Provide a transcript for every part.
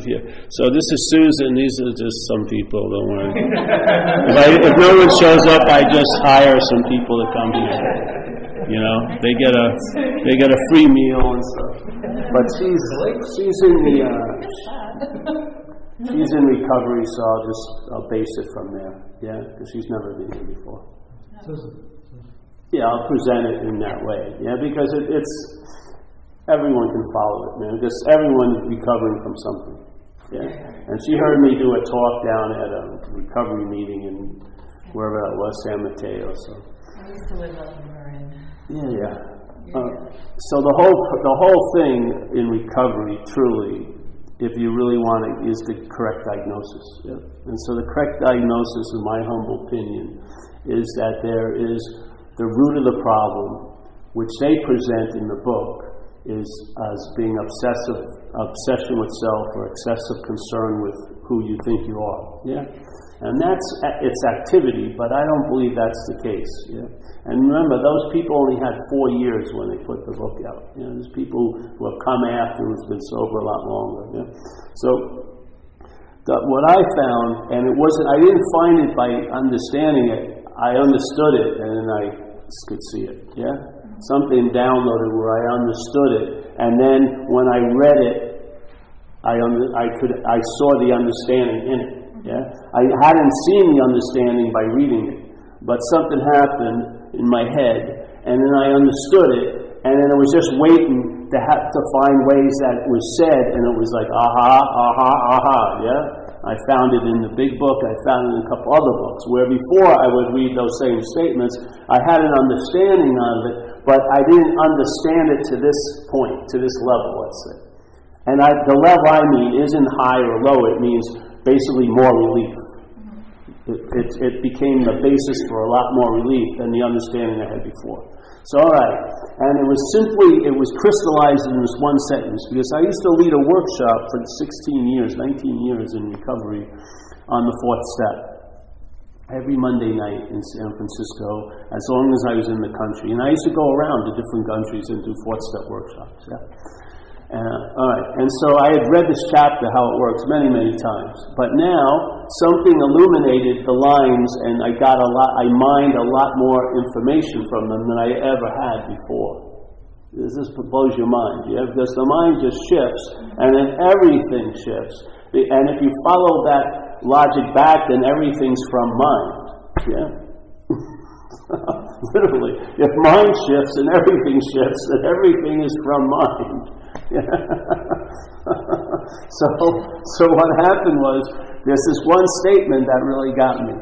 here. So this is Susan. These are just some people. Don't worry. If no one shows up, I just hire some people to come here. You know, they get a free meal and stuff. But she's in recovery, so I'll base it from there. Yeah, because she's never been here before. Yeah, I'll present it in that way. Yeah, because it's everyone can follow it, man. Because everyone is recovering from something. Yeah, and she heard me do a talk down at a recovery meeting in wherever that was, San Mateo. So I used to live up in Marin. Yeah. So the whole thing in recovery, truly, if you really want it, is the correct diagnosis. Yeah? And so the correct diagnosis, in my humble opinion, is that there is the root of the problem, which they present in the book, is as being obsession with self or excessive concern with who you think you are. Yeah? And that's its activity, but I don't believe that's the case. Yeah? And remember, those people only had 4 years when they put the book out. You know, there's people who have come after who've been sober a lot longer. Yeah? So what I found, and I didn't find it by understanding it. I understood it, and then I could see it. Yeah, something downloaded where I understood it, and then when I read it, I saw the understanding in it. Yeah, I hadn't seen the understanding by reading it, but something happened in my head, and then I understood it, and then I was just waiting to find ways that it was said, and it was like, aha, yeah? I found it in the big book, I found it in a couple other books, where before I would read those same statements, I had an understanding of it, but I didn't understand it to this point, to this level, let's say. And the level I mean isn't high or low, it means basically more relief. It became the basis for a lot more relief than the understanding I had before. So, all right. And it was crystallized in this one sentence, because I used to lead a workshop for 19 years in recovery on the fourth step. Every Monday night in San Francisco, as long as I was in the country. And I used to go around to different countries and do fourth step workshops. Yeah. All right, and so I had read this chapter, how it works, many, many times. But now, something illuminated the lines, and I mined a lot more information from them than I ever had before. This blows your mind, yeah? Because the mind just shifts, and then everything shifts. And if you follow that logic back, then everything's from mind, yeah? Literally, if mind shifts and everything shifts, then everything is from mind. So what happened was, there's this one statement that really got me.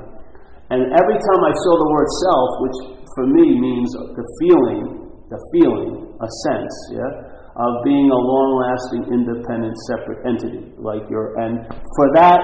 And every time I saw the word self, which for me means the feeling, a sense, of being a long-lasting, independent, separate entity, and for that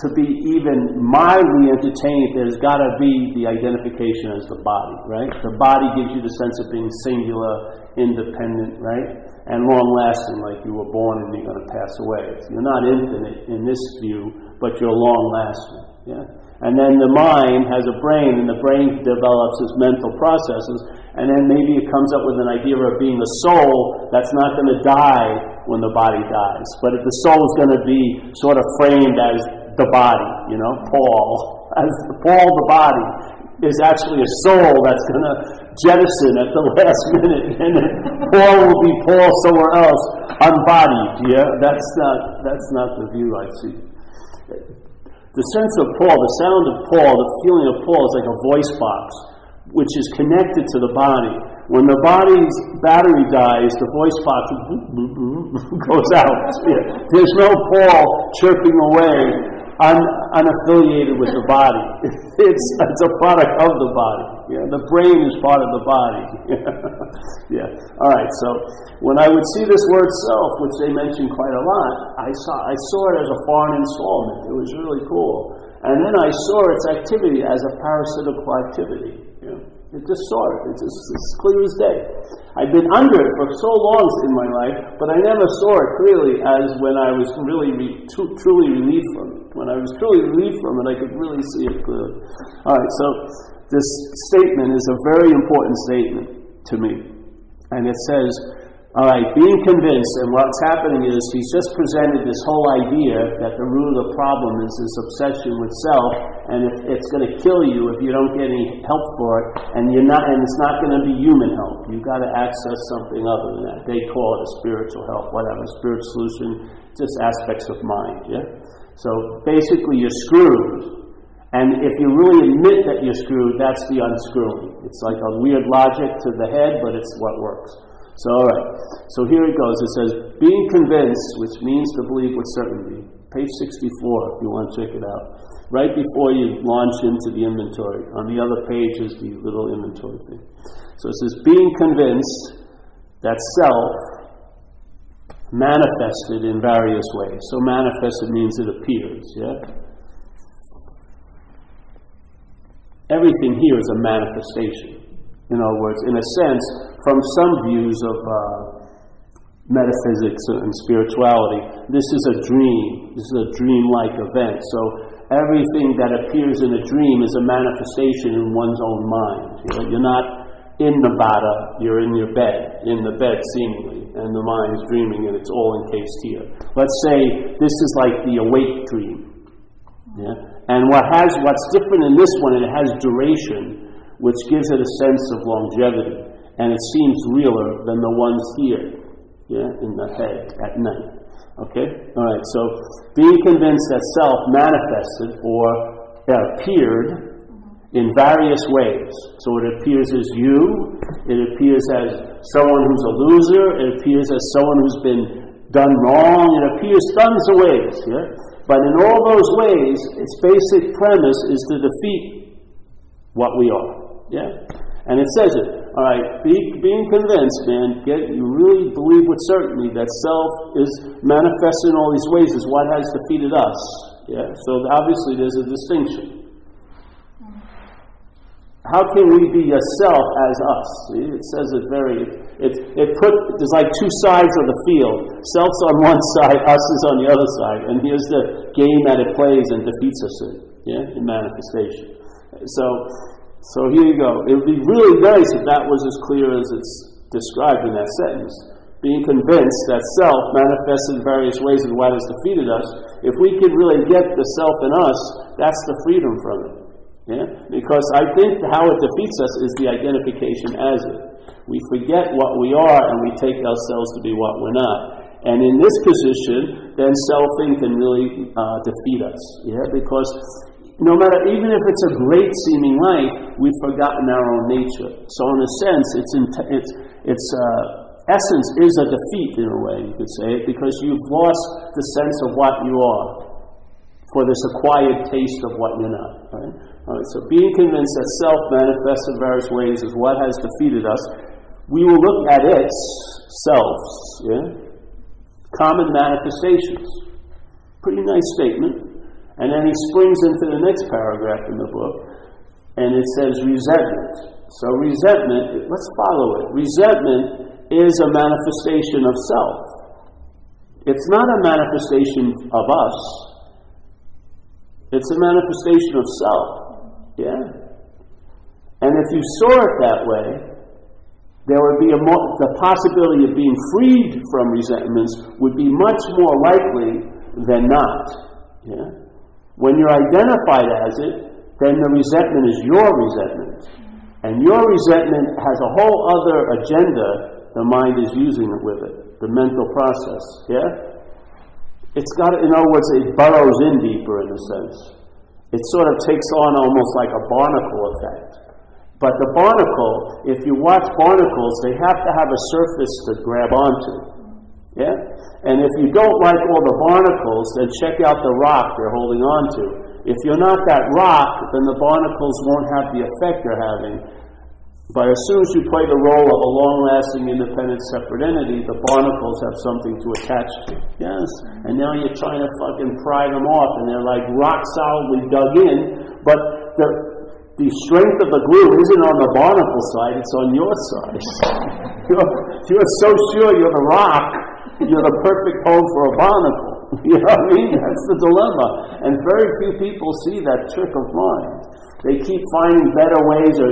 to be even mildly entertained, there's got to be the identification as the body, right? The body gives you the sense of being singular, independent, right? And long-lasting, like you were born and you're going to pass away. You're not infinite in this view, but you're long-lasting, yeah? And then the mind has a brain, and the brain develops its mental processes, and then maybe it comes up with an idea of being a soul that's not going to die when the body dies. But if the soul is going to be sort of framed as the body, Paul the body is actually a soul that's going to jettison at the last minute, and then Paul will be Paul somewhere else, unbodied. Yeah, that's not the view I see. The sense of Paul, the sound of Paul, the feeling of Paul is like a voice box, which is connected to the body. When the body's battery dies, the voice box goes out. Yeah. There's no Paul chirping away, unaffiliated with the body. It's a product of the body. Yeah, the brain is part of the body. Yeah. All right. So when I would see this word self, which they mention quite a lot, I saw it as a foreign installment. It was really cool. And then I saw its activity as a parasitical activity. Yeah. It just saw it. It's clear as day. I've been under it for so long in my life, but I never saw it clearly as when I was really truly relieved from it. When I was truly relieved from it, I could really see it clearly. All right, so this statement is a very important statement to me. And it says, All right, being convinced, and what's happening is he's just presented this whole idea that the root of the problem is this obsession with self, and if it's going to kill you if you don't get any help for it, and it's not going to be human help. You've got to access something other than that. They call it a spiritual help, whatever, spiritual solution, just aspects of mind. Yeah. So basically, you're screwed, and if you really admit that you're screwed, that's the unscrewing. It's like a weird logic to the head, but it's what works. So, all right. So here it goes. It says, being convinced, which means to believe with certainty. Page 64, if you want to check it out. Right before you launch into the inventory. On the other page is the little inventory thing. So it says, being convinced that self manifested in various ways. So manifested means it appears, yeah? Everything here is a manifestation. In other words, in a sense, from some views of metaphysics and spirituality, this is a dream. This is a dream-like event. So everything that appears in a dream is a manifestation in one's own mind. You're not in Nevada, you're in your bed, in the bed seemingly, and the mind is dreaming and it's all encased here. Let's say this is like the awake dream. Yeah? And what's different in this one, it has duration, which gives it a sense of longevity, and it seems realer than the ones here, yeah, in the head at night. Okay? All right, so being convinced that self manifested or appeared in various ways. So it appears as you, it appears as someone who's a loser, it appears as someone who's been done wrong, it appears tons of ways, yeah? But in all those ways, its basic premise is to defeat what we are. Yeah? And it says it. All right, being convinced, man, you really believe with certainty that self is manifested in all these ways is what has defeated us. Yeah? So obviously there's a distinction. How can we be a self as us? See? It says it there's like two sides of the field. Self's on one side, us is on the other side. And here's the game that it plays and defeats us in manifestation. So here you go. It would be really nice if that was as clear as it's described in that sentence. Being convinced that self manifested in various ways and what has defeated us. If we could really get the self in us, that's the freedom from it. Yeah? Because I think how it defeats us is the identification as it. We forget what we are and we take ourselves to be what we're not. And in this position, then selfing can really defeat us. Yeah? Because no matter, even if it's a great seeming life, we've forgotten our own nature. So in a sense, its essence is a defeat in a way, you could say, because you've lost the sense of what you are for this acquired taste of what you're not. Right? All right, so being convinced that self manifests in various ways is what has defeated us. We will look at its selves, yeah? Common manifestations. Pretty nice statement. And then he springs into the next paragraph in the book, and it says resentment. So resentment, let's follow it. Resentment is a manifestation of self. It's not a manifestation of us. It's a manifestation of self. Yeah? And if you saw it that way, there would be the possibility of being freed from resentments would be much more likely than not. Yeah? When you're identified as it, then the resentment is your resentment. And your resentment has a whole other agenda the mind is using it with it, the mental process. Yeah? It's got, in other words, it burrows in deeper in a sense. It sort of takes on almost like a barnacle effect. But the barnacle, if you watch barnacles, they have to have a surface to grab onto. Yeah? And if you don't like all the barnacles, then check out the rock they're holding on to. If you're not that rock, then the barnacles won't have the effect they're having. But as soon as you play the role of a long-lasting, independent, separate entity, the barnacles have something to attach to. Yes? And now you're trying to fucking pry them off, and they're like rock solidly dug in, but the strength of the glue isn't on the barnacle side, it's on your side. You're so sure you're the rock, you're the perfect home for a barnacle. You know what I mean? That's the dilemma. And very few people see that trick of mine. They keep finding better ways or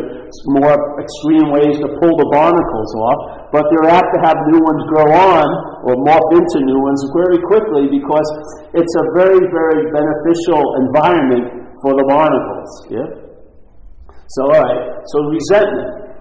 more extreme ways to pull the barnacles off, but they're apt to have new ones grow on or morph into new ones very quickly because it's a very, very beneficial environment for the barnacles. Yeah? So, all right. So resentment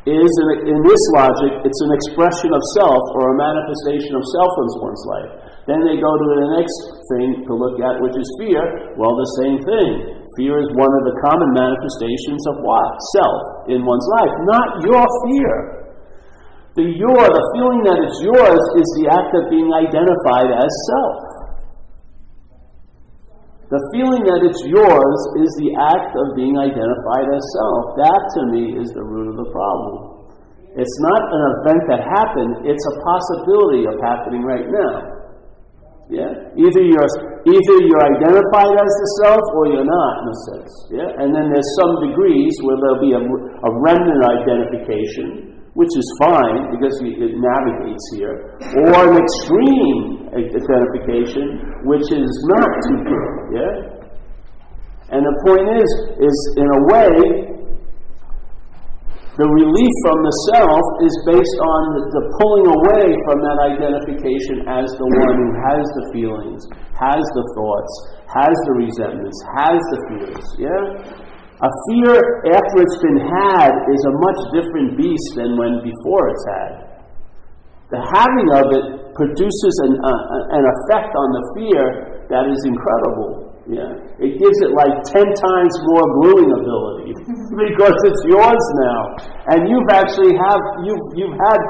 is, in this logic, it's an expression of self or a manifestation of self in one's life. Then they go to the next thing to look at, which is fear. Well, the same thing. Fear is one of the common manifestations of what? Self in one's life. Not your fear. The feeling that it's yours is the act of being identified as self. The feeling that it's yours is the act of being identified as self. That, to me, is the root of the problem. It's not an event that happened, it's a possibility of happening right now. Yeah? Either you're identified as the self or you're not, in a sense. Yeah? And then there's some degrees where there'll be a remnant identification, which is fine because it navigates here, or an extreme identification, which is not too good. Yeah? And the point is in a way, the relief from the self is based on the pulling away from that identification as the one who has the feelings, has the thoughts, has the resentments, has the fears. Yeah? A fear after it's been had is a much different beast than when before it's had. The having of it produces an effect on the fear that is incredible. Yeah, it gives it like 10 times more gluing ability because it's yours now, and you've had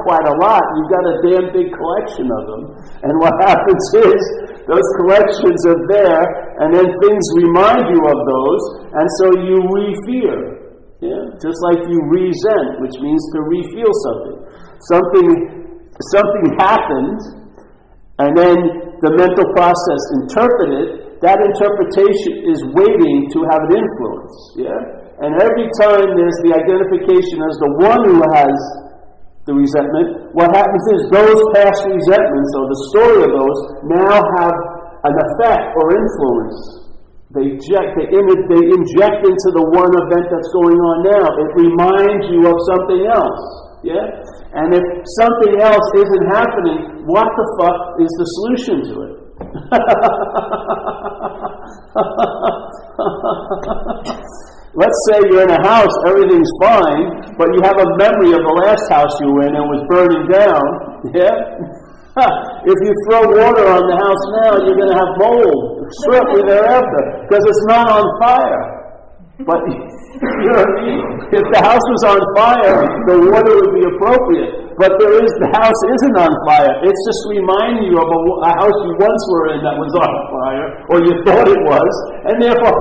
quite a lot. You've got a damn big collection of them, and what happens is those collections are there, and then things remind you of those, and so you re-fear. Yeah, just like you resent, which means to re-feel something. Something happened, and then the mental process interpreted. That interpretation is waiting to have an influence. Yeah? And every time there's the identification as the one who has the resentment, what happens is those past resentments, or the story of those, now have an effect or influence. They inject into the one event that's going on now. It reminds you of something else. Yeah? And if something else isn't happening, what the fuck is the solution to it? Let's say you're in a house, everything's fine, but you have a memory of the last house you were in and was burning down. Yeah? If you throw water on the house now, you're going to have mold shortly thereafter because it's not on fire. But you know what I mean? If the house was on fire, the water would be appropriate. But the house isn't on fire. It's just reminding you of a house you once were in that was on fire, or you thought it was, and therefore,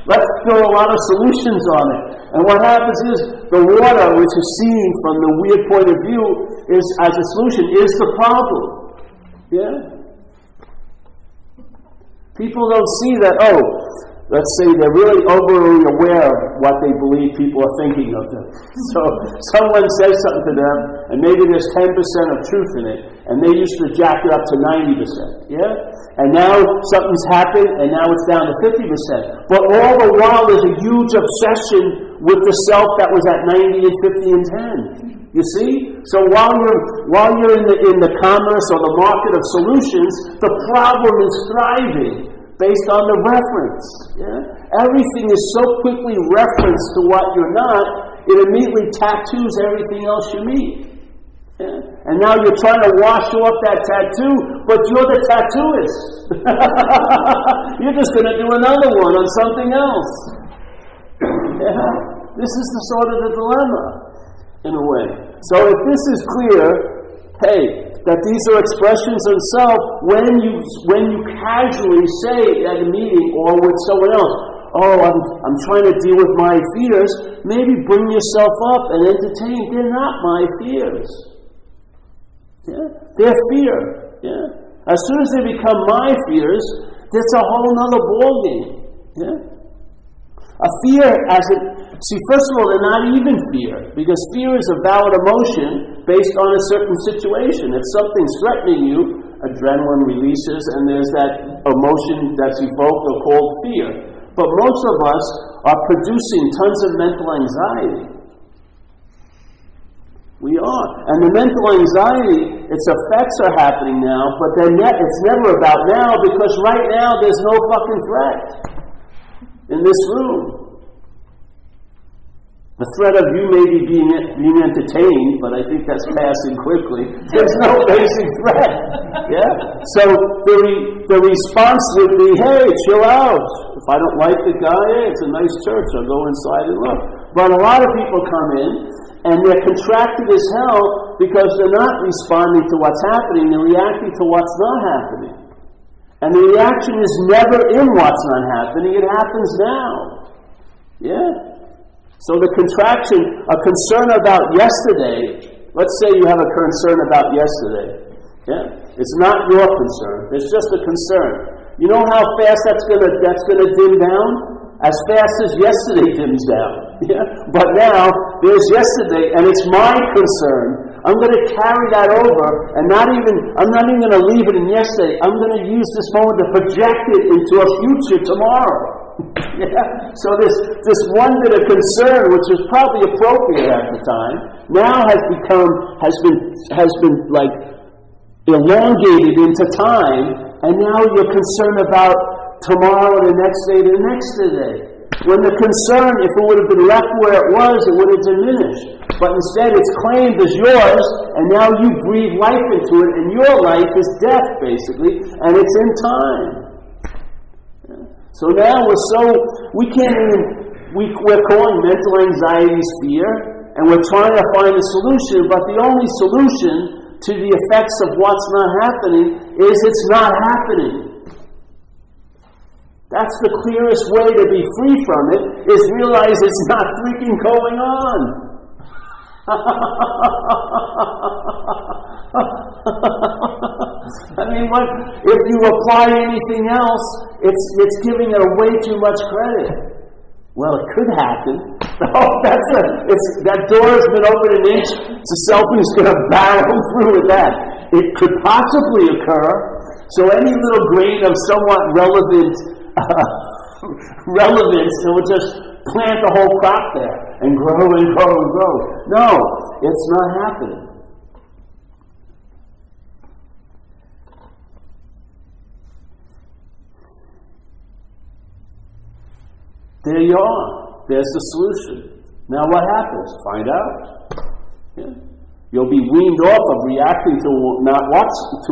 let's throw a lot of solutions on it. And what happens is, the water, which is seen from the weird point of view, is as a solution, is the problem. Yeah? People don't see that, let's say they're really overly aware of what they believe people are thinking of them. So someone says something to them, and maybe there's 10% of truth in it, and they used to jack it up to 90%. Yeah? And now something's happened, and now it's down to 50%. But all the while there's a huge obsession with the self that was at 90 and 50 and 10. You see? So while you're in the commerce or the market of solutions, the problem is thriving. Based on the reference. Yeah? Everything is so quickly referenced to what you're not, it immediately tattoos everything else you meet. Yeah? And now you're trying to wash off that tattoo, but you're the tattooist. You're just going to do another one on something else. Yeah? This is the sort of the dilemma, in a way. So if this is clear, hey, that these are expressions of self when you casually say at a meeting or with someone else, I'm trying to deal with my fears, maybe bring yourself up and entertain. They're not my fears. Yeah? They're fear. Yeah? As soon as they become my fears, that's a whole other ballgame. Yeah? A fear first of all, they're not even fear, because fear is a valid emotion based on a certain situation. If something's threatening you, adrenaline releases, and there's that emotion that's evoked or called fear. But most of us are producing tons of mental anxiety. We are. And the mental anxiety, its effects are happening now, but it's never about now, because right now there's no fucking threat in this room. The threat of you maybe being entertained, but I think that's passing quickly. There's no basic threat. Yeah? So the response would be, hey, chill out. If I don't like the guy, hey, it's a nice church, I'll go inside and look. But a lot of people come in, and they're contracted as hell because they're not responding to what's happening, they're reacting to what's not happening. And the reaction is never in what's not happening, it happens now. Yeah? So the contraction, a concern about yesterday, let's say you have a concern about yesterday. Yeah? It's not your concern, it's just a concern. You know how fast that's gonna dim down? As fast as yesterday dims down. Yeah? But now, there's yesterday, and it's my concern. I'm going to carry that over, and I'm not even going to leave it in yesterday. I'm going to use this moment to project it into a future tomorrow. Yeah? So this one bit of concern, which was probably appropriate at the time, now has been like elongated into time, and now you're concerned about tomorrow, the next day, the next day. When the concern, if it would have been left where it was, it would have diminished. But instead, it's claimed as yours, and now you breathe life into it, and your life is death, basically, and it's in time. Yeah. So now we're calling mental anxieties fear, and we're trying to find a solution, but the only solution to the effects of what's not happening is it's not happening. That's the clearest way to be free from it, is realize it's not freaking going on. I mean, if you apply anything else, it's giving it way too much credit. Well, it could happen. That door has been open an inch, so selfie's going to barrel through with that. It could possibly occur, so any little grain of somewhat relevance, it will just plant the whole crop there and grow and grow and grow. No, it's not happening. There you are. There's the solution. Now what happens? Find out. Yeah. You'll be weaned off of reacting to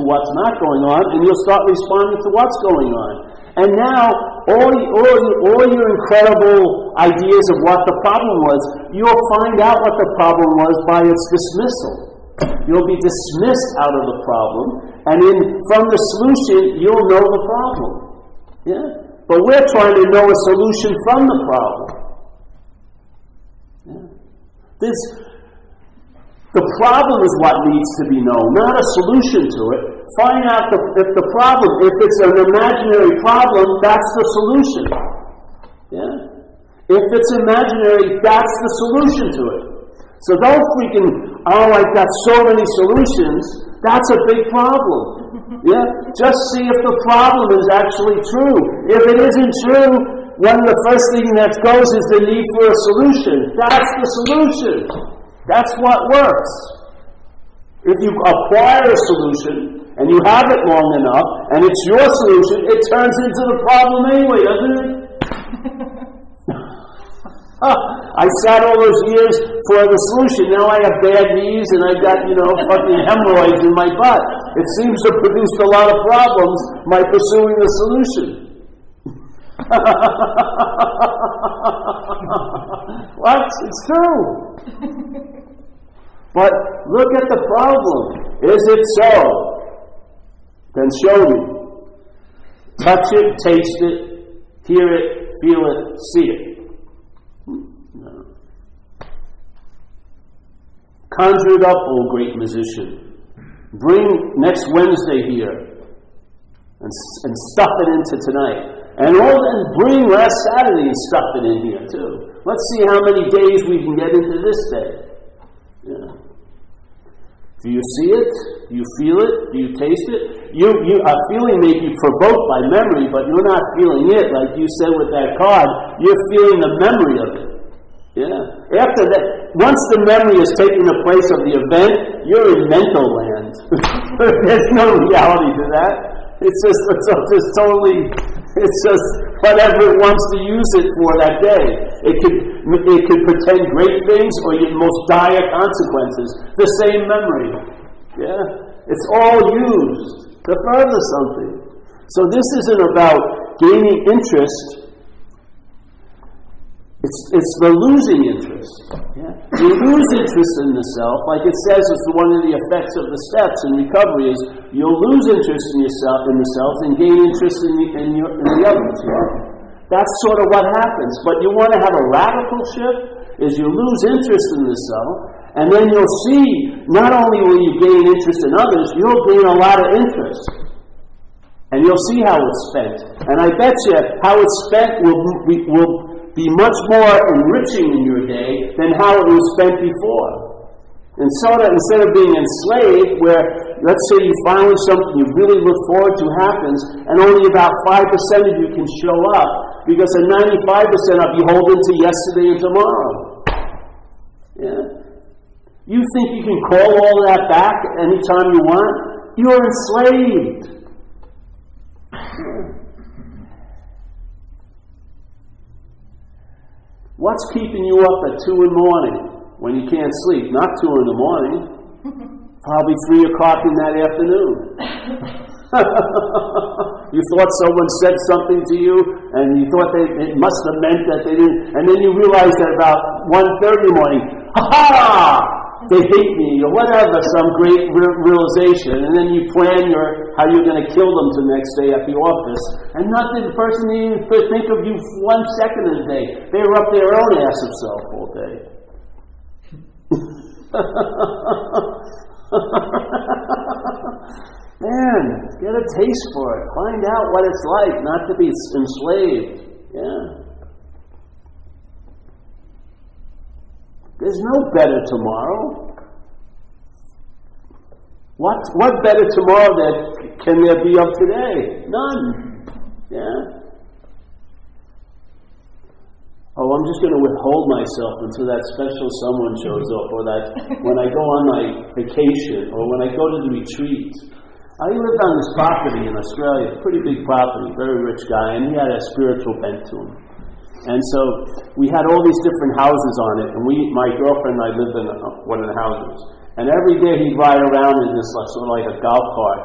what's not going on, and you'll start responding to what's going on. And now, all your incredible ideas of what the problem was, you'll find out what the problem was by its dismissal. You'll be dismissed out of the problem, and from the solution, you'll know the problem. Yeah? But we're trying to know a solution from the problem. Yeah? The problem is what needs to be known, not a solution to it. Find out if the problem, if it's an imaginary problem, that's the solution. Yeah? If it's imaginary, that's the solution to it. So don't freaking, I've got so many solutions, that's a big problem. Yeah? Just see if the problem is actually true. If it isn't true, one of the first things that goes is the need for a solution. That's the solution. That's what works. If you acquire a solution, and you have it long enough, and it's your solution, it turns into the problem anyway, doesn't it? I sat all those years for the solution. Now I have bad knees, and I got, fucking hemorrhoids in my butt. It seems to produce a lot of problems by pursuing the solution. What? It's true. But look at the problem. Is it so? Then show me. Touch it, taste it, hear it, feel it, see it. No. Conjure it up, O great musician. Bring next Wednesday here and stuff it into tonight. And bring last Saturday and stuff it in here too. Let's see how many days we can get into this day. Yeah. Do you see it? Do you feel it? Do you taste it? a feeling may be provoked by memory, but you're not feeling it, like you said with that card. You're feeling the memory of it. Yeah. After that, once the memory has taken the place of the event, you're in mental land. There's no reality to that. It's just whatever it wants to use it for that day. It could pretend great things or the most dire consequences. The same memory. Yeah. It's all used to further something. So this isn't about gaining interest. It's the losing interest. Yeah? You lose interest in the self, like it says, it's one of the effects of the steps in recovery is you'll lose interest in yourself, in the self, and gain interest in the others. Yeah? That's sort of what happens. But you want to have a radical shift, is you lose interest in the self, and then you'll see, not only will you gain interest in others, you'll gain a lot of interest. And you'll see how it's spent. And I bet you how it's spent will be much more enriching in your day than how it was spent before. And so that instead of being enslaved, where let's say you find something you really look forward to happens, and only about 5% of you can show up, because the 95% of you hold into yesterday and tomorrow. Yeah? You think you can call all that back anytime you want? You're enslaved. What's keeping you up at 2 in the morning when you can't sleep? Not 2 in the morning. Probably 3 o'clock in that afternoon. You thought someone said something to you, and you thought it must have meant that they didn't, and then you realized that about 1:30 in the morning, ha-ha! They hate me, or whatever, some great realization, and then you plan how you're going to kill them the next day at the office, and the person didn't even think of you 1 second of the day. They were up their own ass of self all day. Man, get a taste for it. Find out what it's like not to be enslaved. Yeah. There's no better tomorrow. What better tomorrow can there be of today? None. Yeah. Oh, I'm just going to withhold myself until that special someone shows up, or that when I go on my vacation, or when I go to the retreat. I lived on this property in Australia, pretty big property, very rich guy, and he had a spiritual bent to him. And so we had all these different houses on it, and my girlfriend and I lived in one of the houses. And every day he'd ride around in this sort of like a golf cart,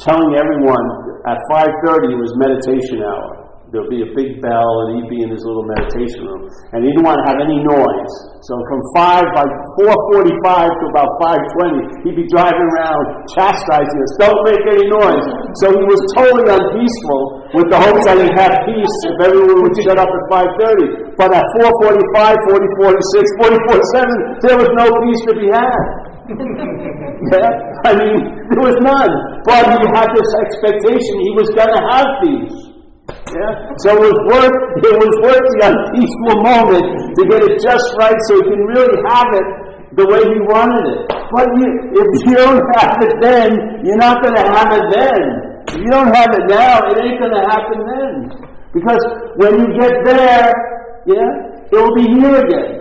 telling everyone at 5:30 it was meditation hour. There'd be a big bell, and he'd be in his little meditation room. And he didn't want to have any noise. So from 4:45 to about 5:20, he'd be driving around chastising us, don't make any noise. So he was totally unpeaceful, with the hopes that he'd have peace if everyone would shut up at 5:30. But at 4:45, 4:46, 4:47, there was no peace to be had. Yeah? I mean, there was none. But he had this expectation he was going to have peace. Yeah? So it was worth the unpeaceful moment to get it just right so he can really have it the way he wanted it. But if you don't have it then, you're not going to have it then. If you don't have it now, it ain't going to happen then. Because when you get there, yeah, it will be here again.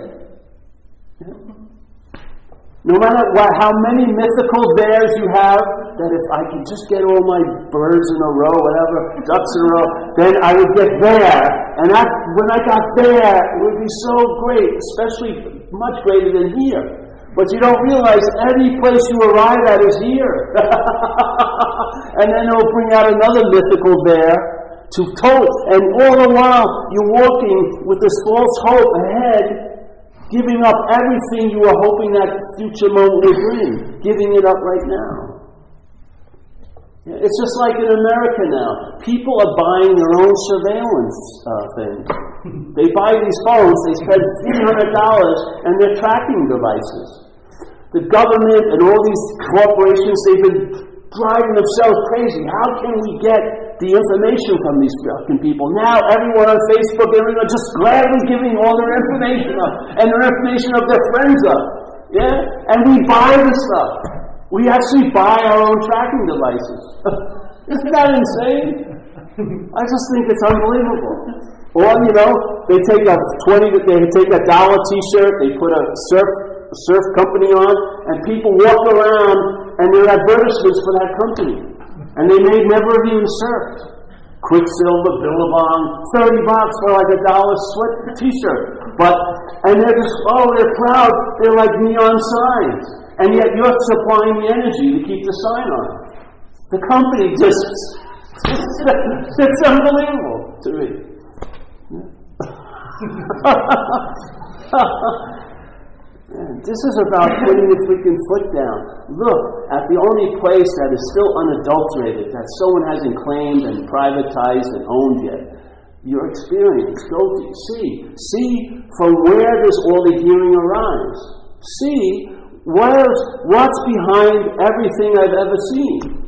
No matter how many mythical theirs you have, that if I could just get all my birds in a row, whatever, ducks in a row, then I would get there. And when I got there, it would be so great, especially much greater than here. But you don't realize any place you arrive at is here. And then it'll bring out another mythical there to tote. And all the while, you're walking with this false hope ahead, giving up everything you were hoping that future moment would bring, giving it up right now. It's just like in America now. People are buying their own surveillance things. They buy these phones, they spend $300, and they're tracking devices. The government and all these corporations, they've been driving themselves crazy. How can we get the information from these fucking people? Now everyone on Facebook, everyone just gladly giving all their information up, and their information of their friends up. Yeah? And we buy the stuff. We actually buy our own tracking devices. Isn't that insane? I just think it's unbelievable. Or, they take a $1 T-shirt, they put a surf company on, and people walk around and there are advertisements for that company. And they may never have even surfed. Quicksilver, Billabong, $30 for like a $1 sweat T-shirt. And they're just, they're proud. They're like neon signs. And yet you're supplying the energy to keep the sign on. The company just, it's unbelievable to me. This is about putting your freaking foot down. Look at the only place that is still unadulterated, that someone hasn't claimed and privatized and owned yet. Your experience. Go see. See from where does all the hearing arise. See what's behind everything I've ever seen.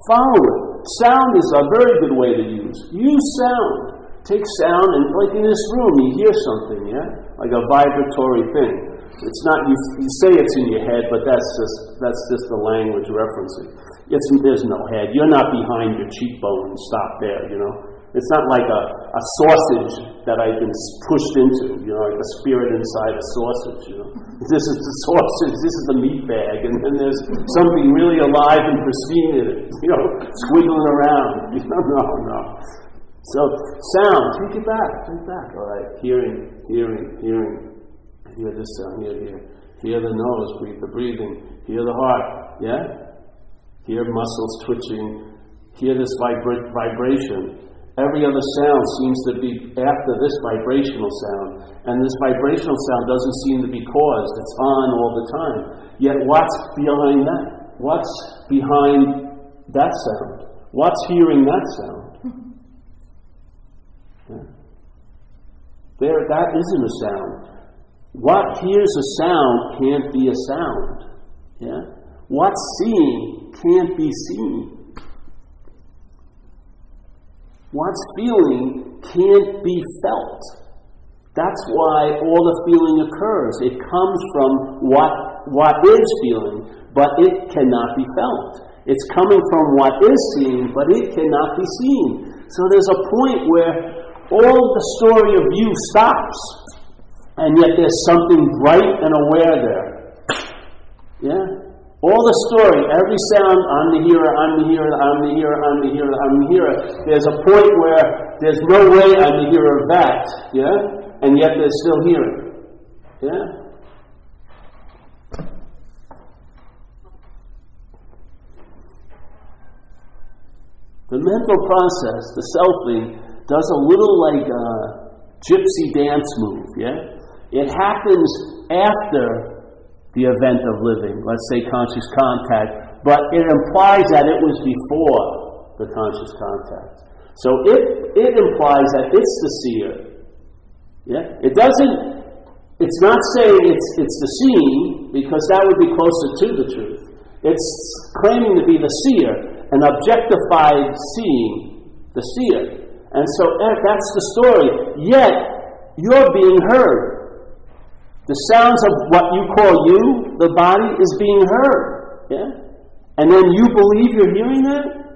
Follow it. Sound is a very good way to use. Use sound. Take sound and, like in this room, you hear something, yeah? Like a vibratory thing. It's not, you say it's in your head, but that's just the language referencing. There's no head. You're not behind your cheekbone and stop there, It's not like a sausage that I've been pushed into, like a spirit inside a sausage, This is the sausage, this is the meat bag, and then there's something really alive and pristine in it, squiggling around. No. So, sound, take it back. All right, hearing. Hear this sound, hear the nose, breathe the breathing, hear the heart, yeah? Hear muscles twitching, hear this vibration. Every other sound seems to be after this vibrational sound, and this vibrational sound doesn't seem to be caused, it's on all the time. Yet what's behind that? What's behind that sound? What's hearing that sound? That isn't a sound. What hears a sound can't be a sound. Yeah? What's seeing can't be seen. What's feeling can't be felt. That's why all the feeling occurs. It comes from what is feeling, but it cannot be felt. It's coming from what is seen, but it cannot be seen. So there's a point where all the story of you stops, and yet there's something bright and aware there. Yeah? All the story, every sound, I'm the hearer, I'm the hearer, I'm the hearer, I'm the hearer, I'm the hearer. There's a point where there's no way I'm the hearer of that, yeah? And yet there's still hearing. Yeah? The mental process, the selfing, does a little like a gypsy dance move, yeah? It happens after the event of living, let's say conscious contact, but it implies that it was before the conscious contact. So it implies that it's the seer. Yeah? It's not saying it's the seeing, because that would be closer to the truth. It's claiming to be the seer, an objectified seeing, the seer. And so that's the story. Yet, you're being heard. The sounds of what you call you, the body, is being heard. Yeah? And then you believe you're hearing that?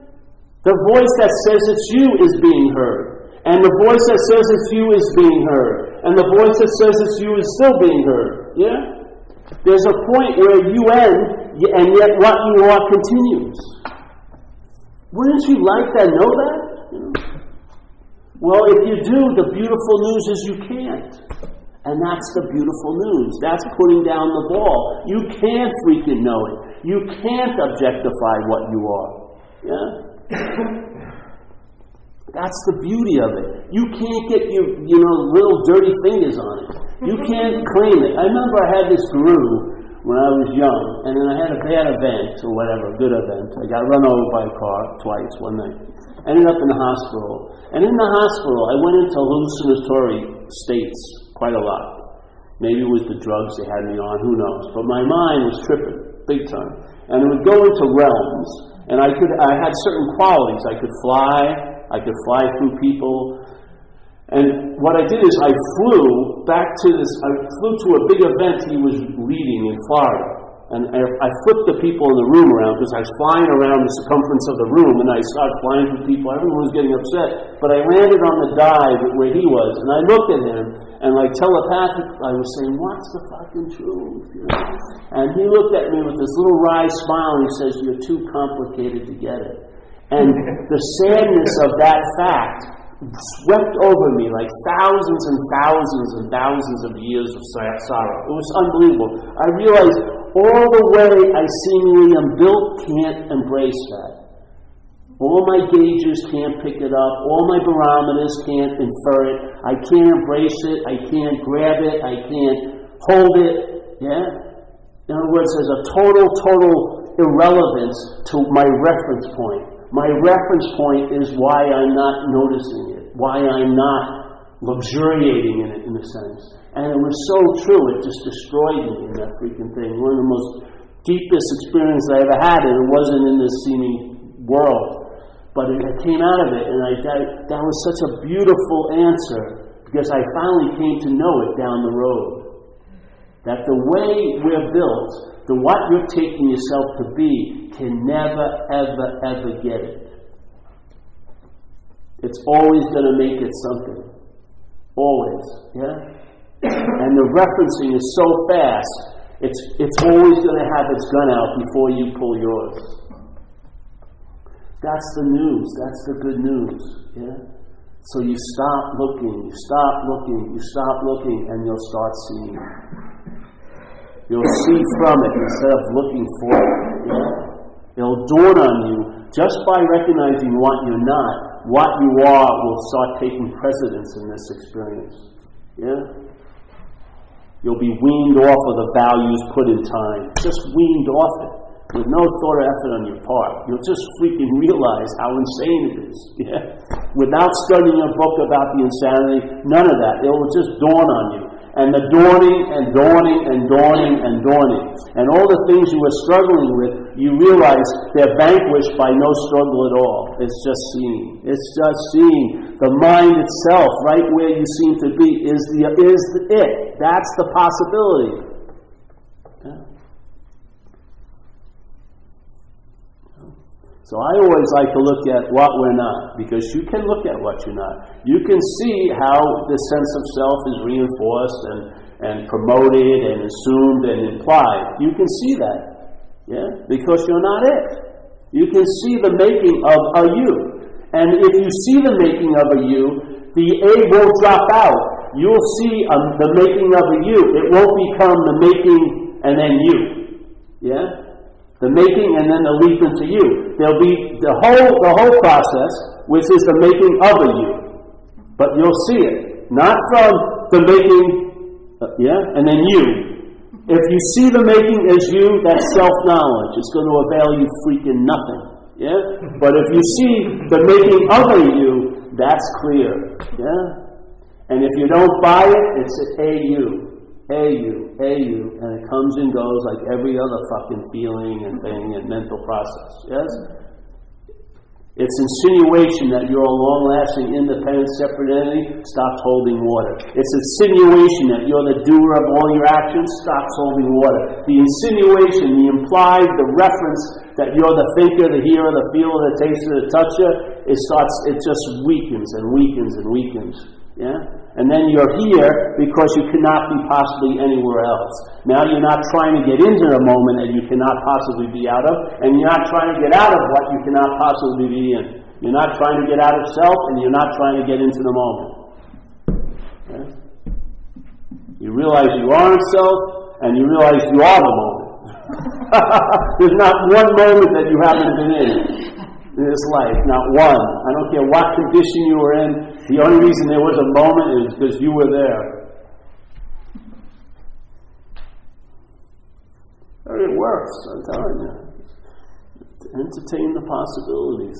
The voice that says it's you is being heard. And the voice that says it's you is being heard. And the voice that says it's you is still being heard. Yeah? There's a point where you end, and yet what you are continues. Wouldn't you like to know that? Well, if you do, the beautiful news is you can't. And that's the beautiful news. That's putting down the ball. You can't freaking know it. You can't objectify what you are. Yeah? That's the beauty of it. You can't get your little dirty fingers on it. You can't claim it. I remember I had this guru when I was young, and then I had a bad event, or whatever, a good event. I got run over by a car twice one night. Ended up in the hospital. And in the hospital, I went into hallucinatory states quite a lot. Maybe it was the drugs they had me on, who knows. But my mind was tripping, big time. And it would go into realms, and I had certain qualities. I could fly through people. And what I did is I flew to a big event he was leading in Florida. And I flipped the people in the room around because I was flying around the circumference of the room, and I started flying through people. Everyone was getting upset. But I landed on the dive where he was, and I looked at him, and like telepathic, I was saying, "What's the fucking truth?" You know? And he looked at me with this little wry smile, and he says, "You're too complicated to get it." And the sadness of that fact swept over me like thousands and thousands and thousands of years of sorrow. It was unbelievable. I realized all the way I seemingly am built can't embrace that. All my gauges can't pick it up. All my barometers can't infer it. I can't embrace it. I can't grab it. I can't hold it. Yeah? In other words, there's a total irrelevance to my reference point. My reference point is why I'm not noticing it, why I'm not luxuriating in it, in a sense. And it was so true, it just destroyed me in that freaking thing. One of the most deepest experiences I ever had, and it wasn't in this seeming world. But I came out of it, and that was such a beautiful answer, because I finally came to know it down the road. That the way we're built, the what you're taking yourself to be, can never, ever get it. It's always going to make it something. Always. Yeah? And the referencing is so fast, it's always going to have its gun out before you pull yours. That's the news. That's the good news. Yeah? So you stop looking, you stop looking, and you'll start seeing. You'll see from it instead of looking for it. Yeah? It'll dawn on you, just by recognizing what you're not, what you are will start taking precedence in this experience. Yeah? You'll be weaned off of the values put in time. Just weaned off it, with no thought or effort on your part. You'll just freaking realize how insane it is. Yeah? Without studying a book about the insanity, none of that. It will just dawn on you. And the dawning and dawning and dawning and dawning. And all the things you were struggling with, you realize they're vanquished by no struggle at all. It's just seeing. It's just seeing. The mind itself, right where you seem to be, is it. That's the possibility. Yeah. So I always like to look at what we're not, because you can look at what you're not. You can see how the sense of self is reinforced and promoted and assumed and implied. You can see that, yeah, because you're not it. You can see the making of a you. And if you see the making of a you, the A won't drop out. You'll see the making of a you. It won't become the making and then you. Yeah? The making and then the leap into you. There'll be the whole process, which is the making of a you. But you'll see it. Not from the making, and then you. If you see the making as you, that's self-knowledge. It's going to avail you freaking nothing. Yeah? But if you see the making of a you, that's clear. Yeah? And if you don't buy it, it's a you. And it comes and goes like every other fucking feeling and thing and mental process. Yes? It's insinuation that you're a long-lasting, independent, separate entity, stops holding water. It's insinuation that you're the doer of all your actions, stops holding water. The insinuation, the implied, the reference that you're the thinker, the hearer, the feeler, the taster, the toucher, it just weakens and weakens and weakens. Yeah? And then you're here because you cannot be possibly anywhere else. Now you're not trying to get into the moment that you cannot possibly be out of, and you're not trying to get out of what you cannot possibly be in. You're not trying to get out of self, and you're not trying to get into the moment. Okay? You realize you are in self, and you realize you are the moment. There's not one moment that you haven't been in this life, not one. I don't care what condition you were in. The only reason there was a moment is because you were there. It works, I'm telling you. Entertain the possibilities.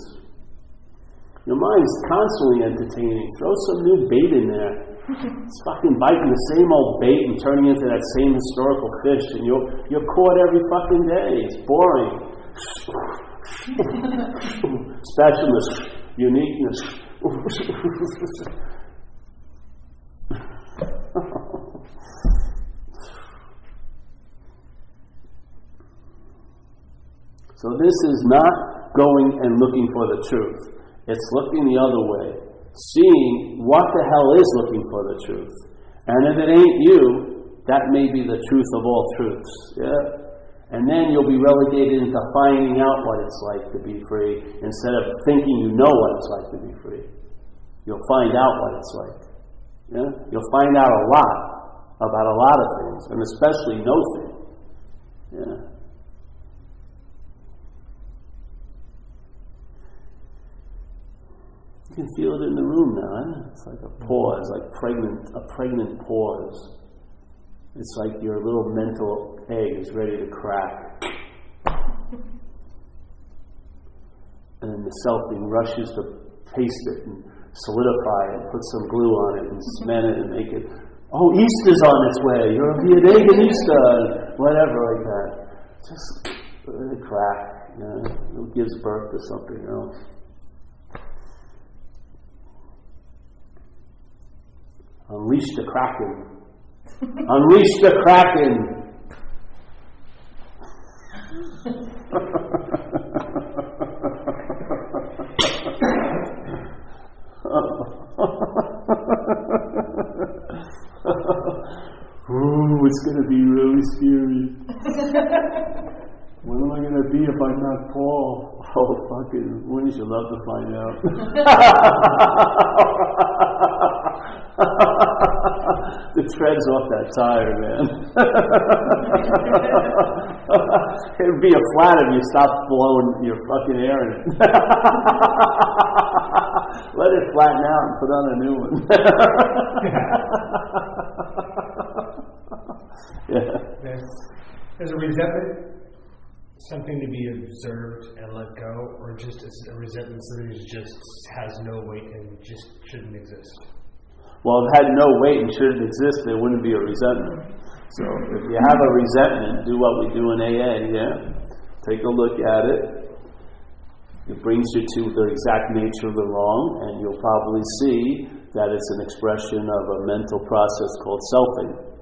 Your mind's constantly entertaining. Throw some new bait in there. It's fucking biting the same old bait and turning into that same historical fish, and you're caught every fucking day. It's boring. Specialness, uniqueness. So this is not going and looking for the truth. It's looking the other way, seeing what the hell is looking for the truth. And if it ain't you, that may be the truth of all truths. Yeah? And then you'll be relegated into finding out what it's like to be free instead of thinking you know what it's like to be free. You'll find out what it's like. Yeah? You'll find out a lot about a lot of things, and especially no thing. Yeah. You can feel it in the room now, eh? It's like a pause, like a pregnant pause. It's like your little mental egg is ready to crack. And the selfing rushes to paste it and solidify it, put some glue on it and cement it and make it, oh, Easter's on its way, you'll be an egg in Easter, and whatever like that. Just let it crack, you know? It gives birth to something else. Unleash the Kraken. Unleash the Kraken! Ooh, it's going to be really scary. When am I going to be if I'm not Paul? Oh, fucking, wouldn't you love to find out? The tread's off that tire, man. It'd be a flat if you stopped blowing your fucking air in it. Let it flatten out and put on a new one. Yeah. There's a resentment, something to be observed and let go, or just a resentment that just has no weight and just shouldn't exist? Well, if it had no weight and shouldn't exist, there wouldn't be a resentment. So if you have a resentment, do what we do in AA, yeah? Take a look at it. It brings you to the exact nature of the wrong, and you'll probably see that it's an expression of a mental process called selfing.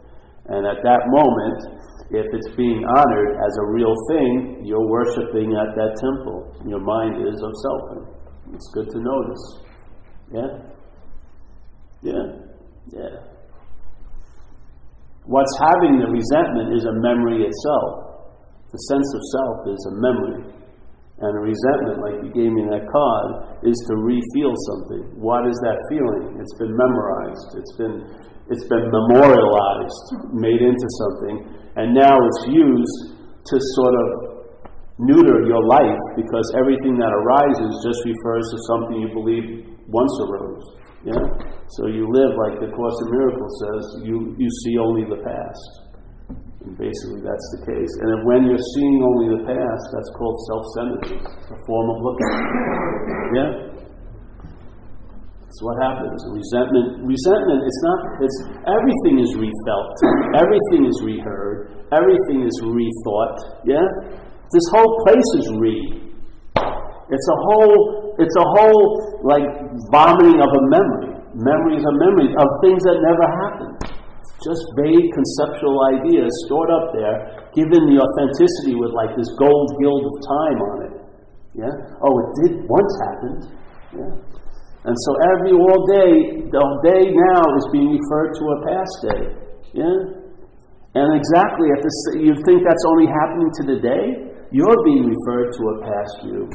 And at that moment, if it's being honored as a real thing, you're worshiping at that temple. Your mind is of selfing. It's good to notice. Yeah? Yeah. Yeah. What's having the resentment is a memory itself. The sense of self is a memory. And a resentment, like you gave me that card, is to re-feel something. What is that feeling? It's been memorized. It's been memorialized, made into something, and now it's used to sort of neuter your life because everything that arises just refers to something you believe once arose. Yeah? So you live, like the Course in Miracles says, you see only the past. And basically that's the case. And when you're seeing only the past, that's called self-centeredness. It's a form of looking. Yeah? That's what happens. Resentment, it's everything is refelt. Everything is reheard. Everything is rethought. Yeah? This whole place is It's a whole like vomiting of a memory. Memories of memories of things that never happened. Just vague conceptual ideas stored up there, given the authenticity with like this gold gild of time on it. Yeah? Oh, it did once happen. Yeah? And so all day, the day now is being referred to a past day. Yeah? And exactly, you think that's only happening to the day? You're being referred to a past you.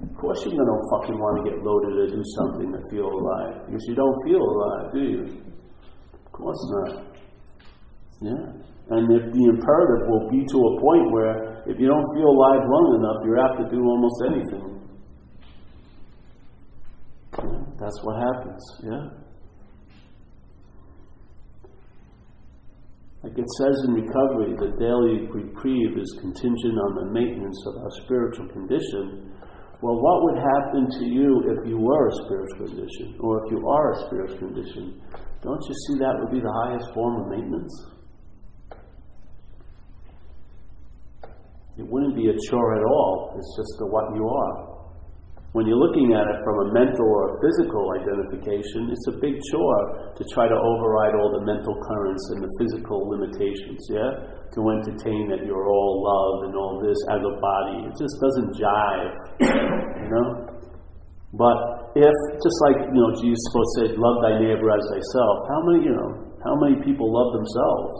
Of course you're going to fucking want to get loaded to do something to feel alive. Because you don't feel alive, do you? Of course not. Yeah. And if the imperative will be to a point where if you don't feel alive long enough, you're apt to do almost anything. Yeah, that's what happens, yeah? Like it says in recovery, the daily reprieve is contingent on the maintenance of our spiritual condition. Well, what would happen to you if you were a spiritual condition, or if you are a spiritual condition? Don't you see that would be the highest form of maintenance? It wouldn't be a chore at all. It's just what you are. When you're looking at it from a mental or physical identification, it's a big chore to try to override all the mental currents and the physical limitations, yeah? To entertain that you're all love and all this as a body. It just doesn't jive, you know? But if, just like, Jesus supposed to say, love thy neighbor as thyself, how many people love themselves?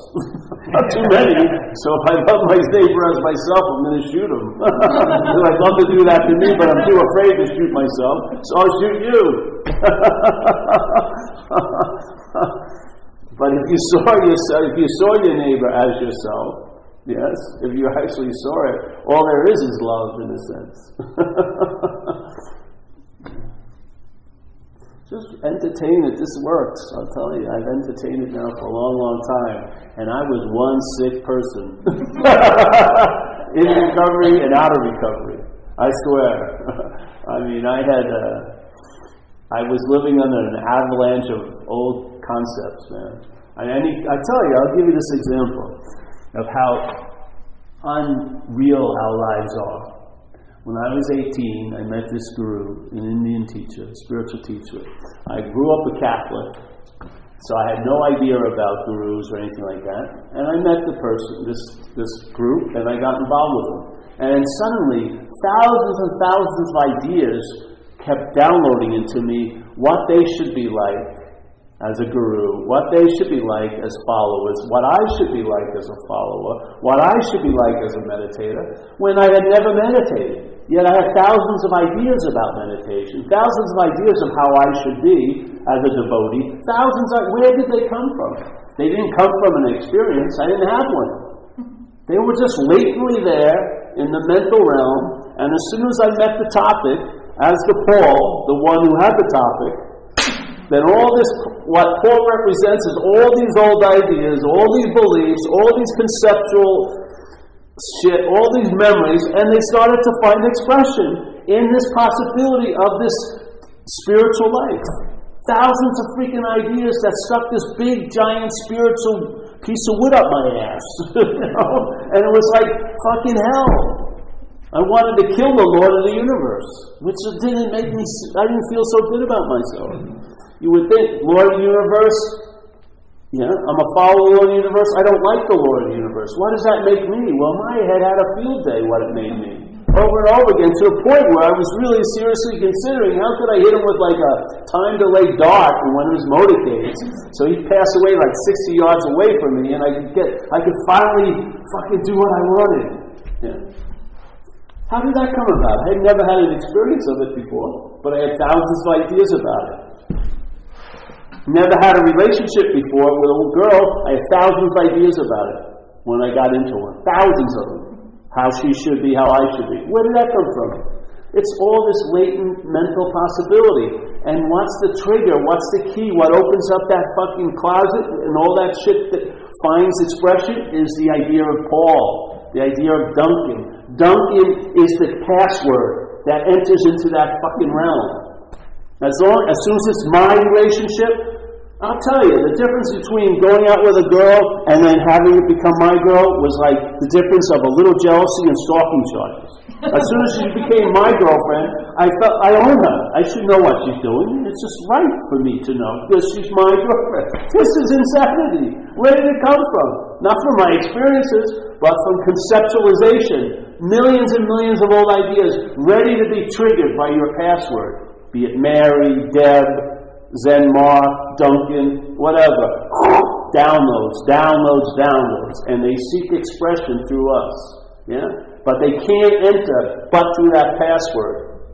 Not too many. So if I love my neighbor as myself, I'm going to shoot him. I'd love to do that to me, but I'm too afraid to shoot myself, so I'll shoot you. But if you saw your neighbor as yourself, yes, if you actually saw it, all there is love in a sense. Just entertain it. This works. I'll tell you, I've entertained it now for a long, long time. And I was one sick person. In recovery and out of recovery. I swear. I mean, I was living under an avalanche of old concepts, man. I tell you, I'll give you this example of how unreal our lives are. When I was 18, I met this guru, an Indian teacher, spiritual teacher. I grew up a Catholic, so I had no idea about gurus or anything like that. And I met the person, this group, and I got involved with them. And suddenly, thousands and thousands of ideas kept downloading into me what they should be like as a guru, what they should be like as followers, what I should be like as a follower, what I should be like as a meditator, when I had never meditated. Yet I had thousands of ideas about meditation, thousands of ideas of how I should be as a devotee, where did they come from? They didn't come from an experience, I didn't have one. They were just latently there in the mental realm, and as soon as I met the topic, as the Paul, the one who had the topic, then all this, what Paul represents is all these old ideas, all these beliefs, all these conceptual shit, all these memories, and they started to find expression in this possibility of this spiritual life. Thousands of freaking ideas that stuck this big, giant spiritual piece of wood up my ass. And it was like fucking hell. I wanted to kill the Lord of the universe, which didn't make me, I didn't feel so good about myself. You would think, Lord of the universe, I'm a follower of the Lord of the universe, I don't like the Lord of the universe. What does that make me? Well, my head had a field day, what it made me. Over and over again, to a point where I was really seriously considering, how could I hit him with like a time-delayed dart in one of his motorcades, so he'd pass away like 60 yards away from me, and I could finally fucking do what I wanted. Yeah. How did that come about? I had never had an experience of it before, but I had thousands of ideas about it. Never had a relationship before with a little girl. I had thousands of ideas about it when I got into one. Thousands of them. How she should be, how I should be. Where did that come from? It's all this latent mental possibility. And what's the trigger? What's the key? What opens up that fucking closet and all that shit that finds expression is the idea of Paul. The idea of Duncan. Duncan is the password that enters into that fucking realm. As soon as it's my relationship, I'll tell you, the difference between going out with a girl and then having it become my girl was like the difference of a little jealousy and stalking charges. As soon as she became my girlfriend, I felt I own her. I should know what she's doing. It's just right for me to know because she's my girlfriend. This is insanity. Where did it come from? Not from my experiences, but from conceptualization. Millions and millions of old ideas ready to be triggered by your password. Be it Mary, Deb, Zen Mark, Duncan, whatever. Downloads. And they seek expression through us. Yeah? But they can't enter but through that password.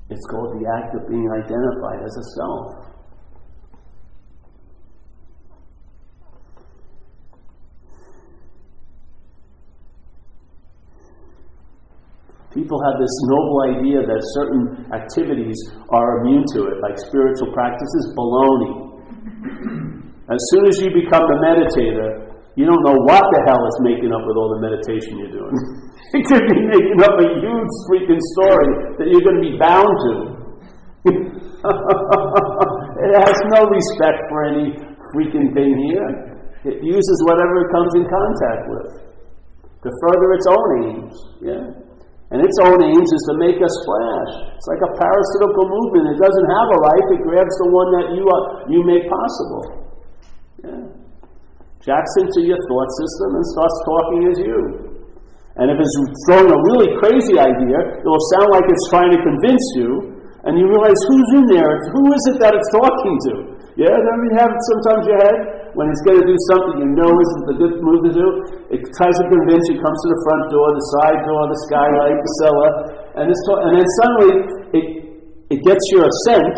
It's called the act of being identified as a self. People have this noble idea that certain activities are immune to it, like spiritual practices. Baloney. As soon as you become a meditator, you don't know what the hell is making up with all the meditation you're doing. It could be making up a huge freaking story that you're going to be bound to. It has no respect for any freaking thing here. It uses whatever it comes in contact with to further its own aims. Yeah. And if its own aims is to make us splash. It's like a parasitical movement. It doesn't have a life. It grabs the one that you make possible. Yeah. Jacks into your thought system and starts talking as you. And if it's throwing a really crazy idea, it will sound like it's trying to convince you, and you realize who's in there, who is it that it's talking to? Yeah, don't you have it sometimes in your head? When it's going to do something you know isn't the good move to do, it tries to convince you, comes to the front door, the side door, the skylight, the cellar, and then suddenly it gets your assent,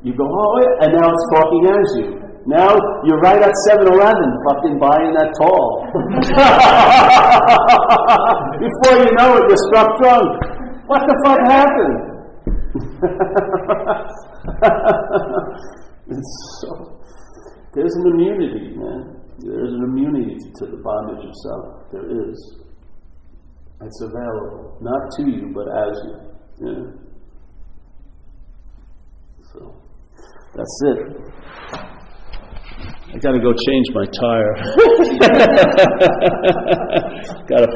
you go, oh yeah, and now it's talking as you. Now you're right at 7-Eleven fucking buying that tall. Before you know it, you're struck drunk. What the fuck happened? There's an immunity, man. There's an immunity to the bondage of self. There is. It's available. Not to you, but as you. Yeah. So, that's it. I gotta go change my tire. Gotta